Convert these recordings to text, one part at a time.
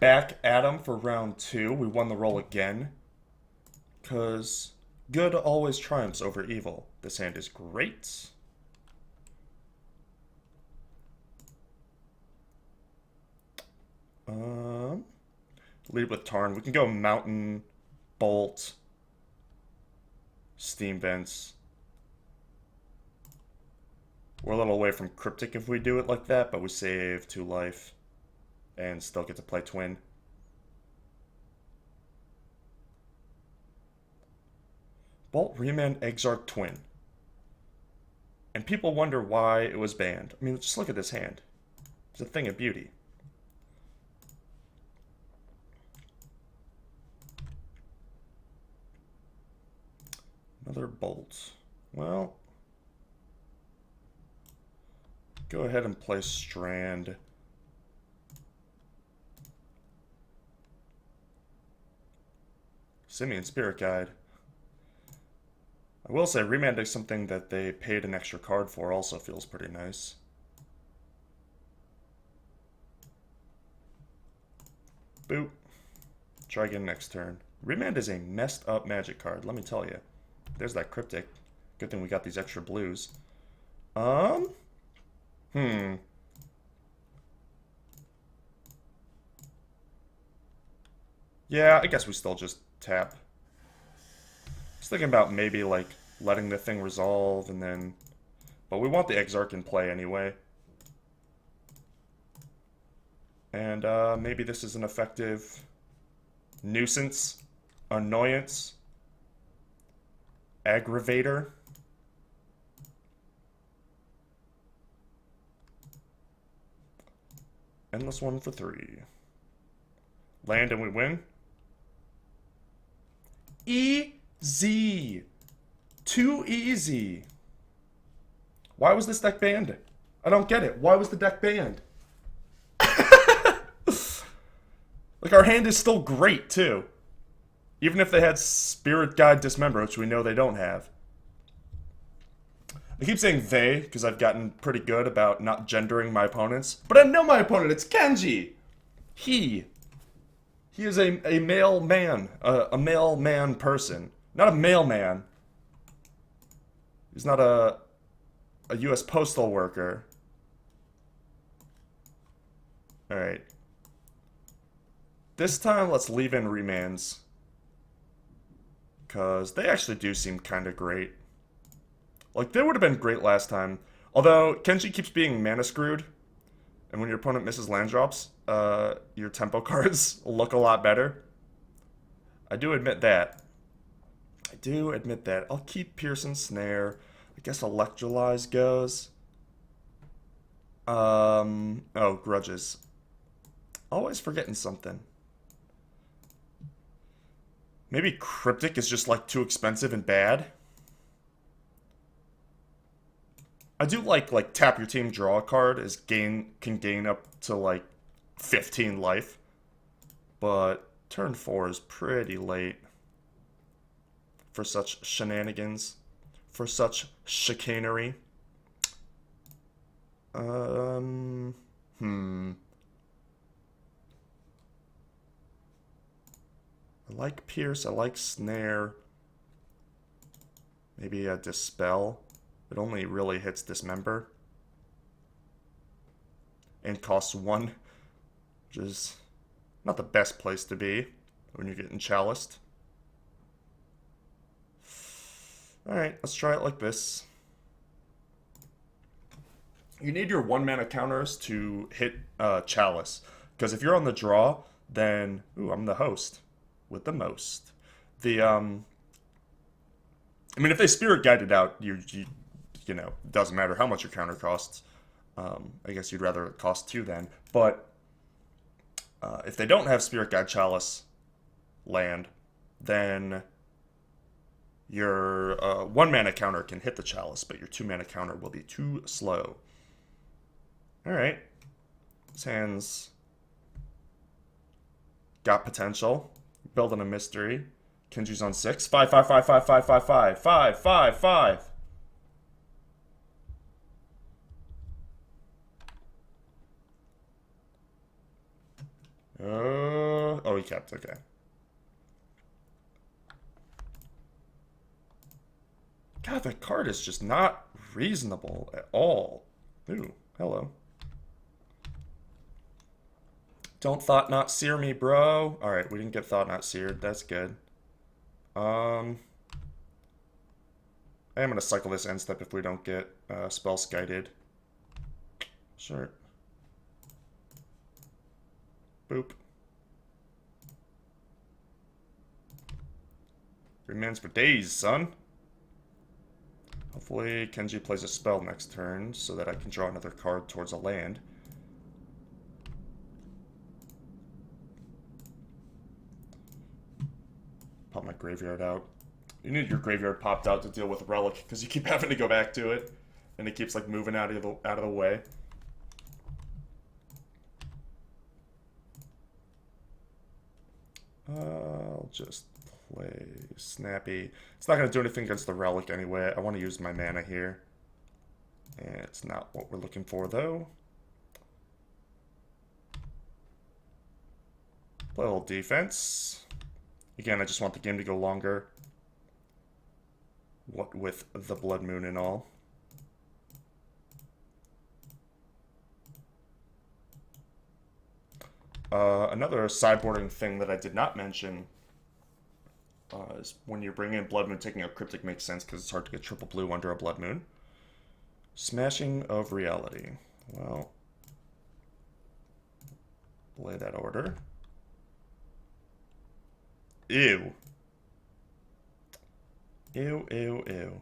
Back at him for round 2. We won the roll again. Because good always triumphs over evil. This hand is great. Lead with Tarn. We can go Mountain, Bolt, Steam Vents. We're a little away from Cryptic if we do it like that, but we save 2 life and still get to play Twin. Bolt, Remand, Exarch, Twin. And people wonder why it was banned. I mean, just look at this hand. It's a thing of beauty. Another Bolt. Well, go ahead and play Strand. Simian Spirit Guide. I will say, remanding something that they paid an extra card for also feels pretty nice. Boop. Try again next turn. Remand is a messed up magic card, let me tell you. There's that Cryptic. Good thing we got these extra blues. Yeah, I guess we still just tap. I was thinking about maybe, like, letting the thing resolve and then... But we want the Exarch in play anyway. And, maybe this is an effective... Nuisance. Annoyance. Aggravator. Endless one for 3. Land and we win. Easy. Too easy. Why was this deck banned? I don't get it. Why was the deck banned? Like, our hand is still great, too. Even if they had Spirit Guide Dismember, which we know they don't have. I keep saying they, because I've gotten pretty good about not gendering my opponents. But I know my opponent, it's Kenji! He is a male man. A male man person. Not a mailman. He's not a U.S. postal worker. Alright. This time, let's leave in remands. Because they actually do seem kind of great. Like, they would have been great last time. Although, Kenji keeps being mana screwed. And when your opponent misses land drops, your tempo cards look a lot better. I do admit that. I'll keep Pearson Snare. I guess Electrolyze goes. Oh, Grudges. Always forgetting something. Maybe Cryptic is just, like, too expensive and bad. I do like tap your team, draw a card can gain up to, like, 15 life. But turn 4 is pretty late for such shenanigans. For such chicanery. I like Pierce, I like Snare. Maybe a Dispel. It only really hits Dismember. And costs 1, which is not the best place to be when you're getting chaliced. Alright, let's try it like this. You need your 1-mana counters to hit Chalice. Because if you're on the draw, then... Ooh, I'm the host. With the most. I mean, if they Spirit Guided out, you know, doesn't matter how much your counter costs. I guess you'd rather it cost 2 then. But if they don't have Spirit Guide Chalice land, then your 1-mana counter can hit the Chalice, but your 2-mana counter will be too slow. Alright. This hand's got potential. Building a mystery. Kenji's on 6. 5, 5, 5, 5, 5, 5, 5, 5, 5, 5. he kept, okay. God, that card is just not reasonable at all. Ooh, hello. Don't Thought Not Sear me, bro. Alright, we didn't get Thought Not Seared. That's good. I am going to cycle this end step if we don't get spell skited. Sure. Boop. Remands for days, son. Hopefully Kenji plays a spell next turn so that I can draw another card towards a land. Pop my graveyard out. You need your graveyard popped out to deal with Relic because you keep having to go back to it, and it keeps like moving out of the way. I'll just play Snappy. It's not going to do anything against the Relic anyway. I want to use my mana here. And it's not what we're looking for, though. Play a little defense. Again, I just want the game to go longer. What with the Blood Moon and all. Another sideboarding thing that I did not mention is when you bring in Blood Moon, taking a Cryptic makes sense because it's hard to get triple blue under a Blood Moon. Smashing of Reality. Well, play that order. Ew. Ew, ew, ew.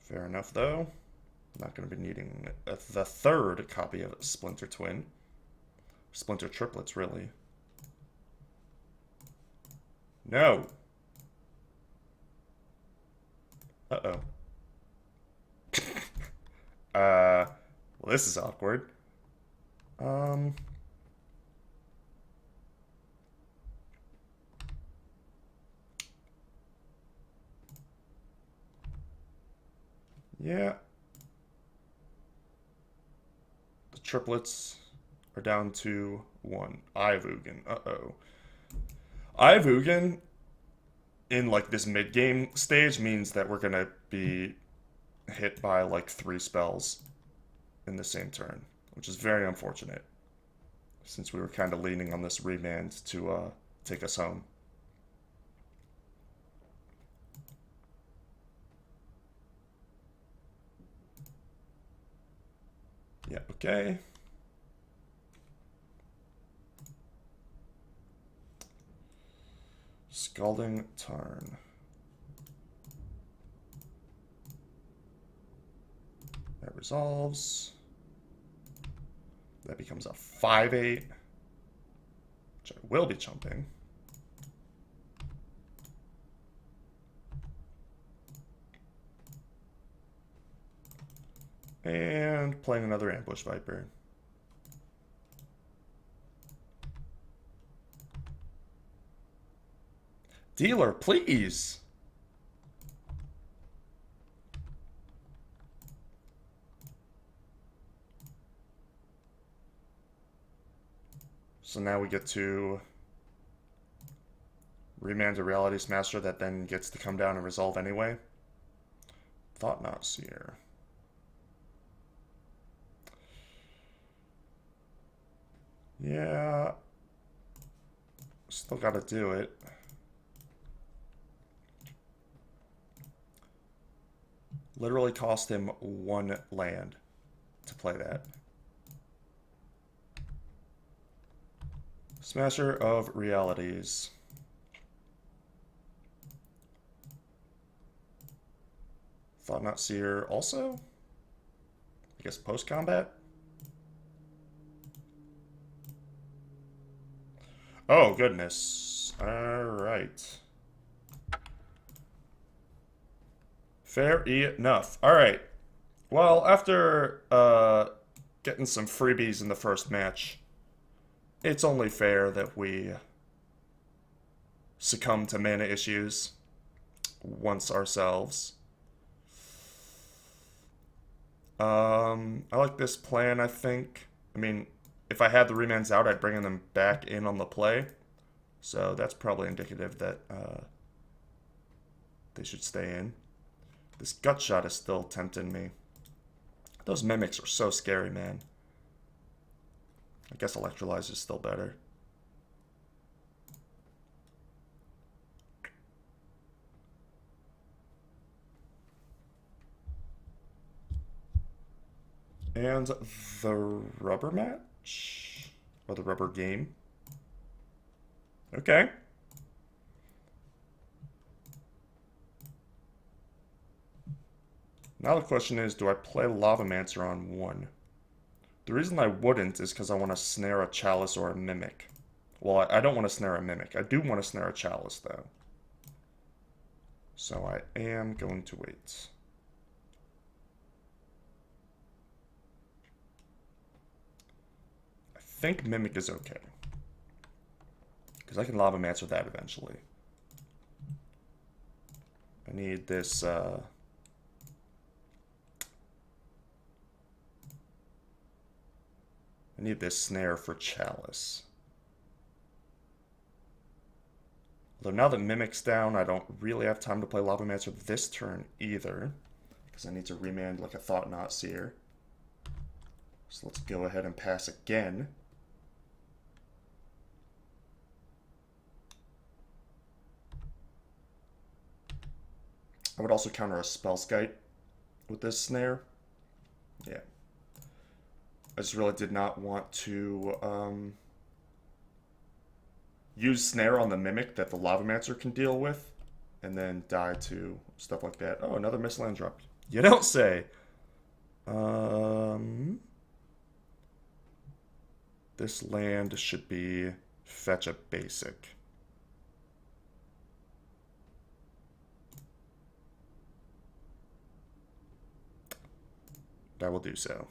Fair enough, though. Not going to be needing the third copy of Splinter Twin. Splinter Triplets, really. No. Uh-oh. Well, this is awkward. Yeah. The triplets are down to 1. Ivugan. Uh-oh. Ivugan in like this mid-game stage means that we're gonna be hit by like 3 spells in the same turn, which is very unfortunate since we were kind of leaning on this remand to take us home. Yeah, okay. Scalding Tarn. That resolves. That becomes a 5/8, which I will be chumping. And playing another Ambush Viper. Dealer, please! So now we get to remand a Reality Smasher that then gets to come down and resolve anyway. Thought Not Seer. Yeah. Still gotta do it. Literally cost him 1 land to play that. Smasher of Realities. Thought Not Seer also? I guess post-combat? Oh, goodness. Alright. Fair enough. Alright. Well, after getting some freebies in the first match, it's only fair that we succumb to mana issues once ourselves. I like this plan, I think. I mean, if I had the remands out, I'd bring them back in on the play. So that's probably indicative that they should stay in. This gut shot is still tempting me. Those mimics are so scary, man. I guess Electrolyze is still better. And the rubber match? Or the rubber game? Okay. Now the question is, do I play Lavamancer on 1? The reason I wouldn't is because I want to snare a Chalice or a Mimic. Well, I don't want to snare a Mimic. I do want to snare a Chalice, though. So I am going to wait. I think Mimic is okay. Because I can Lavamancer that eventually. I need this, I need this snare for Chalice. Although now that Mimic's down, I don't really have time to play Lavamancer this turn either. Because I need to remand like a Thought-Knot Seer. So let's go ahead and pass again. I would also counter a Spellskite with this snare. Yeah. I just really did not want to use snare on the Mimic that the Lavamancer can deal with, and then die to stuff like that. Oh, another Mistland drop. You don't say. This land should be fetch a basic. I will do so.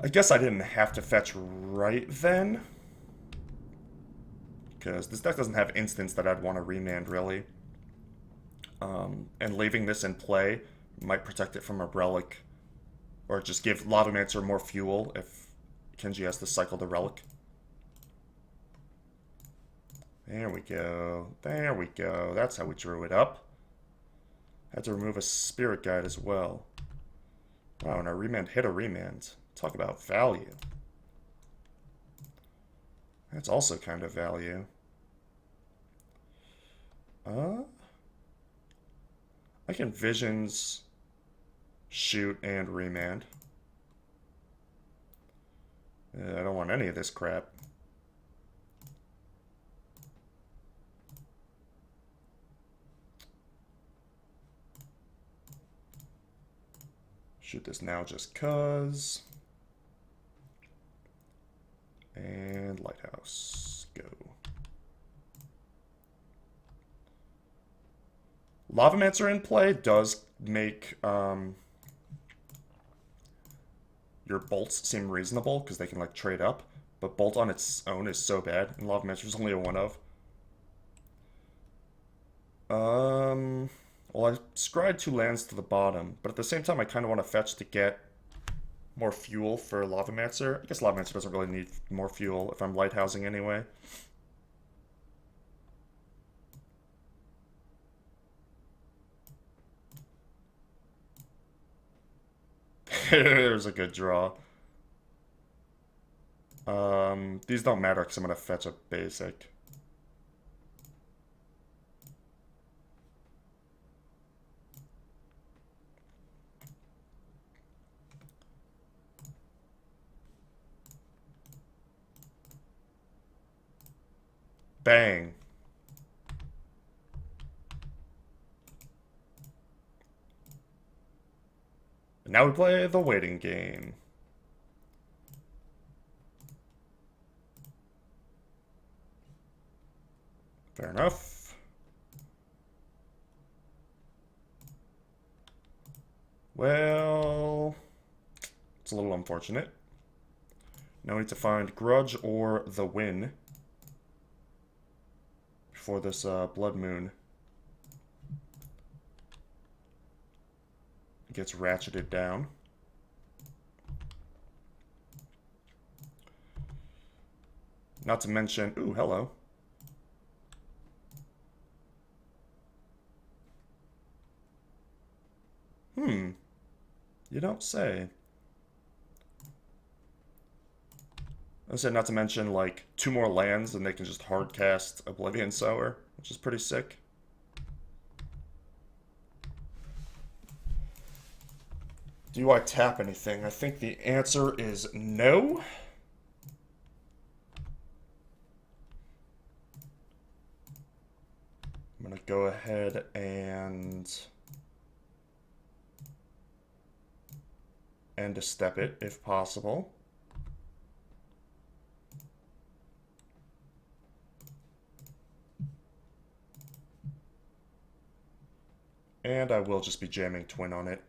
I guess I didn't have to fetch right then. Because this deck doesn't have instants that I'd want to remand, really. And leaving this in play might protect it from a Relic. Or just give Lavamancer more fuel if Kenji has to cycle the Relic. There we go. There we go. That's how we drew it up. Had to remove a Spirit Guide as well. Wow, and our remand hit a remand. Talk about value. That's also kind of value. I can Visions, shoot, and remand. I don't want any of this crap. Shoot this now just cuz. And Lighthouse, go. Lavamancer in play does make your bolts seem reasonable because they can like trade up, but Bolt on its own is so bad, and Lavamancer is only a 1-of. Well, I scryed 2 lands to the bottom, but at the same time I kind of want to fetch to get more fuel for Lavamancer. I guess Lavamancer doesn't really need more fuel if I'm lighthousing anyway. There's a good draw. These don't matter because I'm going to fetch a basic. Bang. And now we play the waiting game. Fair enough. Well, it's a little unfortunate. Now we need to find Grudge or the Win before this Blood Moon. gets ratcheted down. Not to mention, ooh, hello. You don't say. I said not to mention, like, 2 more lands and they can just hardcast Oblivion Sower, which is pretty sick. Do I tap anything? I think the answer is no. I'm going to go ahead and to step it if possible. And I will just be jamming Twin on it.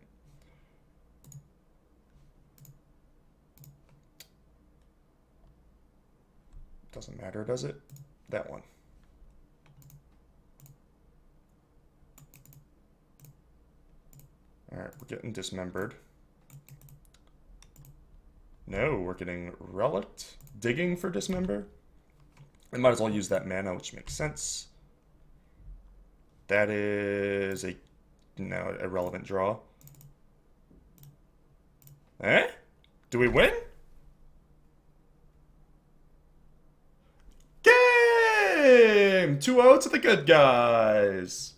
Doesn't matter, does it? That one. Alright, we're getting dismembered. No, we're getting relict. Digging for dismember. I might as well use that mana, which makes sense. That is a irrelevant draw. Eh? Do we win? Game! 2-0 to the good guys.